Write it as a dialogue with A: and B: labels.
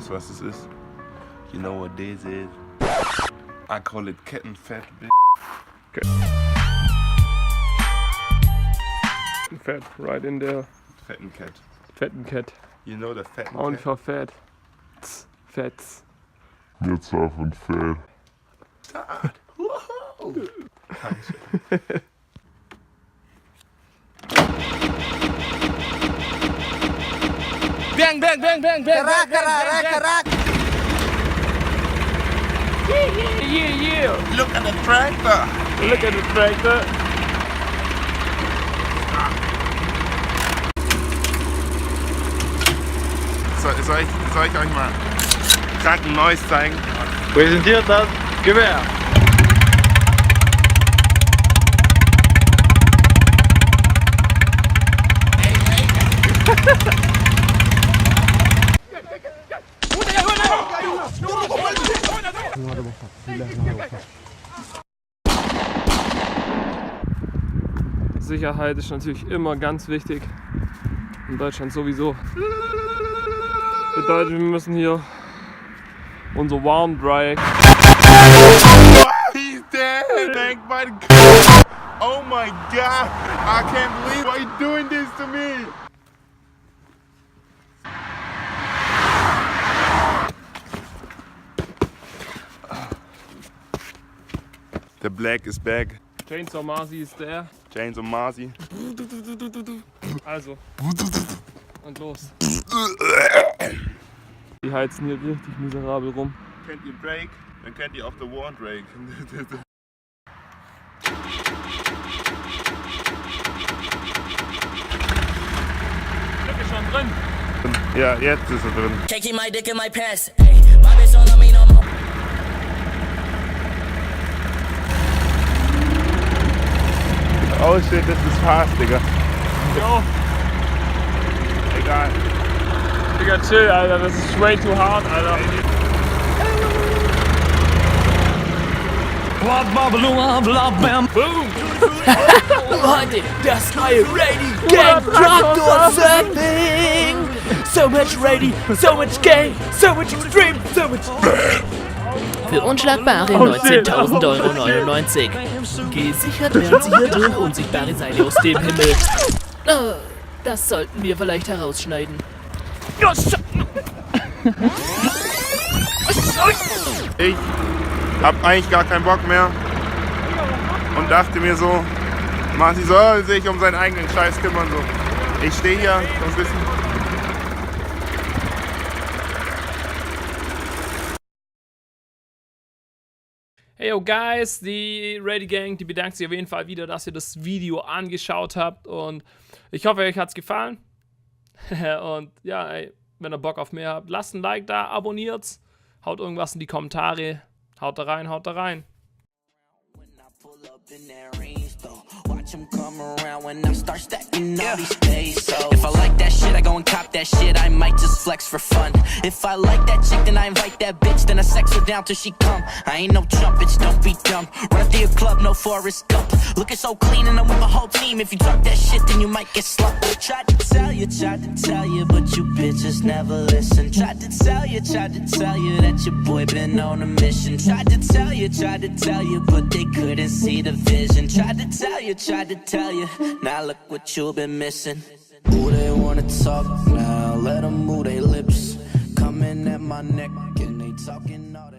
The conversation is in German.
A: Weißt du, was das ist? You know what this is? I call it Kettenfett, bitch.
B: Fat, right in there.
A: Fetten Cat.
B: Fetten Cat.
A: You know the fetten
B: Und
A: cat?
B: for fat. Fats.
C: Mir zart und fett.
A: Zart. Wow.
B: Bang, bang, bang, bang, bang,
D: Karak,
B: bang,
D: karak, karak.
B: Yeah.
A: Look at the tractor.
B: Look at the tractor.
A: Soll ich euch mal kranken Neues zeigen?
E: Präsentiert das Gewehr.
B: Sicherheit ist natürlich immer ganz wichtig. In Deutschland sowieso. Bedeutet, wir müssen hier unser Warm Dry.
A: He's dead! Thank my God! Oh my God! I can't believe why you doing this to me! The black is back.
B: Chainsaw Marzi ist der.
A: Chainsaw Marzi.
B: Also. Und los. Die heizen hier richtig miserabel rum.
A: Kennt ihr Drake? Dann kennt ihr auch The War Drake.
B: Stück ist schon drin.
A: Ja, jetzt ist er drin.
D: Can't keep my dick in my pants. Ay, my bitch don't love me no more.
A: Oh shit, das ist fast, Digga.
B: Jo.
A: Egal.
B: Digga, chill, Alter. Das ist way too hard, Alter. Boom!
D: Heute das neue Ready Gang Traktor Surfing. So much ready, so much gang, so much extreme, so much. Für unschlagbare 19.000,99 €. Gesichert werden sie hier durch unsichtbare Seile aus dem Himmel. Oh, das sollten wir vielleicht herausschneiden.
A: Ich hab eigentlich gar keinen Bock mehr und dachte mir so, Marzi soll sich um seinen eigenen Scheiß kümmern. So. Ich stehe hier so ein bisschen.
B: Hey yo guys, die Ready Gang, die bedankt sich auf jeden Fall wieder, dass ihr das Video angeschaut habt und ich hoffe, euch hat's gefallen. Und ja, ey, wenn ihr Bock auf mehr habt, lasst ein Like da, abonniert's, haut irgendwas in die Kommentare, haut da rein, haut da rein.
F: Watch them come around when I start stacking all these days. So if I like that shit, I go and cop that shit. I might just flex for fun. If I like that chick, then I invite that bitch. Then I sex her down till she come. I ain't no chump, bitch, don't be dumb. Run through your club, no Forrest Gump. Looking so clean and I'm with my whole team. If you drop that shit, then you might get slumped. Tried to tell you, but you bitches never listen. Tried to tell you that your boy been on a mission. Tried to tell you, but they couldn't see the vision. Tried to tell you, now look what you've been missing. Ooh, they wanna talk now, let them move their lips. Coming at my neck and they talking all